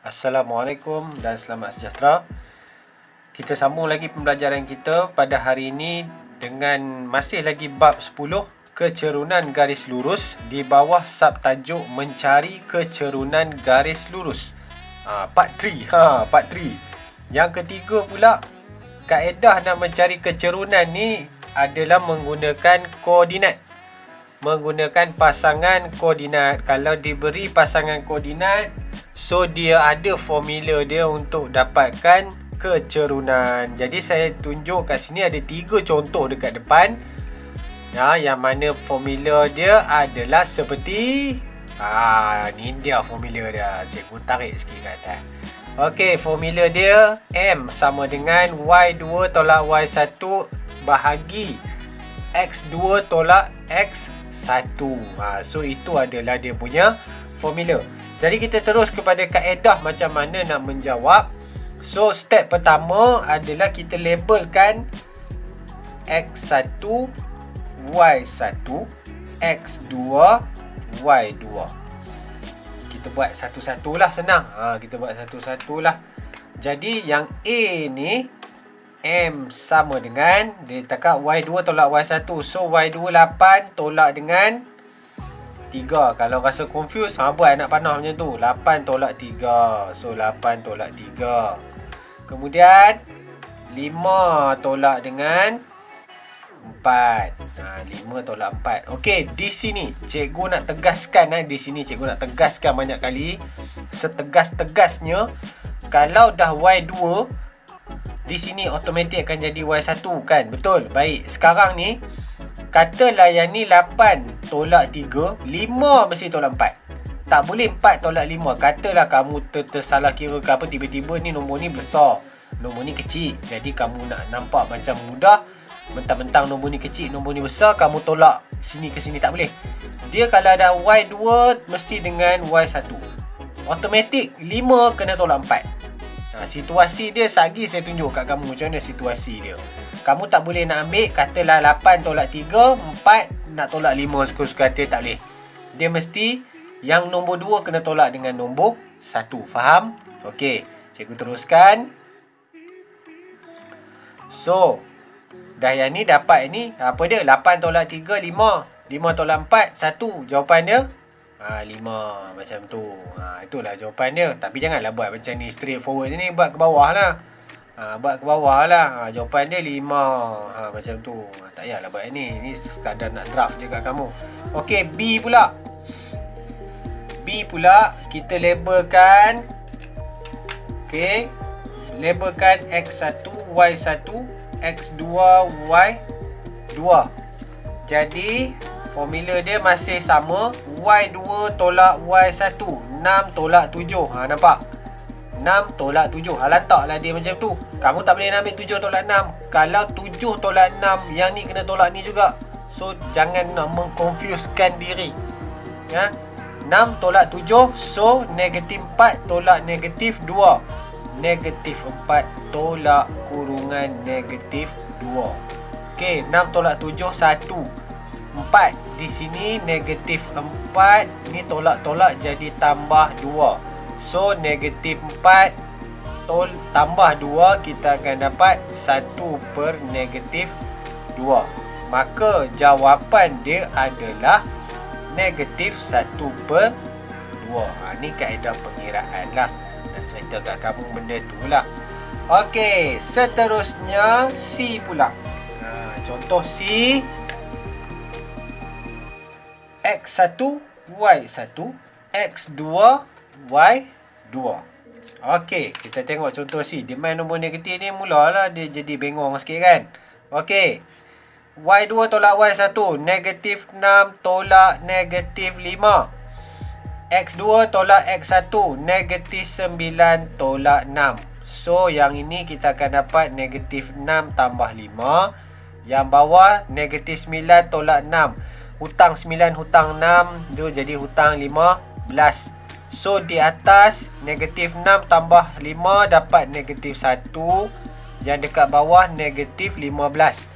Assalamualaikum dan selamat sejahtera. Kita sambung lagi pembelajaran kita pada hari ini dengan masih lagi bab 10, kecerunan garis lurus, di bawah subtajuk mencari kecerunan garis lurus. Part 3. Part 3. Yang ketiga pula, kaedah nak mencari kecerunan ni adalah menggunakan koordinat. Menggunakan pasangan koordinat. Kalau diberi pasangan koordinat, so dia ada formula dia untuk dapatkan kecerunan. Jadi saya tunjuk kat sini ada 3 contoh dekat depan. Yang mana formula dia adalah seperti ni dia formula dia. Cikgu tarik sikit kat atas. Okey, formula dia M sama dengan Y2 tolak Y1 bahagi X2 tolak X1. So itu adalah dia punya formula. Jadi kita terus kepada kaedah macam mana nak menjawab. So step pertama adalah kita labelkan X1 Y1 X2 Y2. Kita buat satu-satulah, senang. Kita buat satu-satulah. Jadi yang A ni M sama dengan, dia cakap Y2 tolak Y1. So Y2 8 tolak dengan 3. Kalau rasa confuse, buat anak panah macam tu. 8 tolak 3. So 8 tolak 3. Kemudian 5 tolak dengan 4. 5 tolak 4. Okey, di sini cikgu nak tegaskan. Di sini cikgu nak tegaskan banyak kali. Setegas-tegasnya, kalau dah Y2, di sini automatik akan jadi Y1 kan? Betul? Baik. Sekarang ni, katalah yang ni 8 tolak 3, 5 mesti tolak 4. Tak boleh 4 tolak 5. Katalah kamu tersalah kira ke apa, tiba-tiba ni nombor ni besar, nombor ni kecil. Jadi kamu nak nampak macam mudah, mentang-mentang nombor ni kecil, nombor ni besar, kamu tolak sini ke sini, tak boleh. Dia kalau ada Y2 mesti dengan Y1. Automatik 5 kena tolak 4. Situasi dia sagi saya tunjuk kat kamu macam mana situasi dia. Kamu tak boleh nak ambil, katalah 8 tolak 3, 4 nak tolak 5 suka-suka hati, tak boleh. Dia mesti yang nombor 2 kena tolak dengan nombor 1. Faham? Okey, cikgu teruskan. So, dah yang ni dapat ni, apa dia? 8 tolak 3, 5. 5 tolak 4, 1. Jawapan dia 5. Macam tu. Itulah jawapan dia. Tapi janganlah buat macam ni straight forward ni. Buat ke bawah lah. Buat ke bawah lah. Jawapan dia 5. Macam tu. Tak payahlah buat ni. Ni sekadar nak draft je kat kamu. Okey, B pula. B pula kita labelkan. Okey. Labelkan X1 Y1 X2 Y2. Jadi formula dia masih sama. Y2 tolak Y1. 6 tolak 7. Nampak? 6 tolak 7. Letaklah dia macam tu. Kamu tak boleh nak ambil 7 tolak 6. Kalau 7 tolak 6, yang ni kena tolak ni juga. So jangan nak mengconfusekan diri. 6 tolak 7. So negatif 4 tolak negatif 2. Negatif 4 tolak kurungan negatif 2. Okey, 6 tolak 7 1. 4. Di sini negatif 4. Ni tolak-tolak jadi tambah 2. So negatif 4 tambah 2, kita akan dapat 1 per negatif 2. Maka jawapan dia adalah negatif 1 per 2. Ni kaedah pengiraan lah. Dan cerita kat kamu benda tu lah. Okey, seterusnya C pula. Contoh C. X1 Y1 X2 Y2. Okey, kita tengok contoh C. Dia main nombor negatif ni, mulalah dia jadi bengong sikit kan. Okey, Y2 tolak Y1. Negatif 6 tolak negatif 5. X2 tolak X1. Negatif 9 tolak 6. So yang ini kita akan dapat negatif 6 tambah 5. Yang bawah negatif 9 tolak 6. Hutang 9 hutang 6, dia jadi hutang 15. So di atas negatif 6 tambah 5 dapat negatif 1. Yang dekat bawah negatif 15.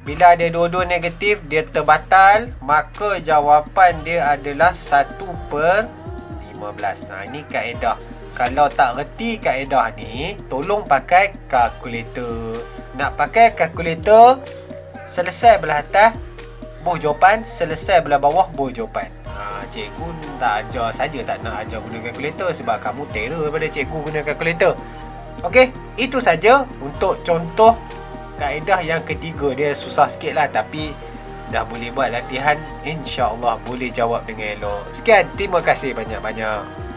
Bila ada dua-dua negatif, dia terbatal. Maka jawapan dia adalah 1/5. 15. Ini kaedah. Kalau tak reti kaedah ni, tolong pakai kalkulator. Nak pakai kalkulator, selesai belah atas buh jawapan, selesai belah bawah buh jawapan. Cikgu tak ajar saja, tak nak ajar guna kalkulator sebab kamu terror pada cikgu guna kalkulator. Okey, itu saja untuk contoh kaedah yang ketiga. Dia susah sikit lah, tapi dah boleh buat latihan, insya-Allah boleh jawab dengan elok. Sekian, terima kasih banyak-banyak.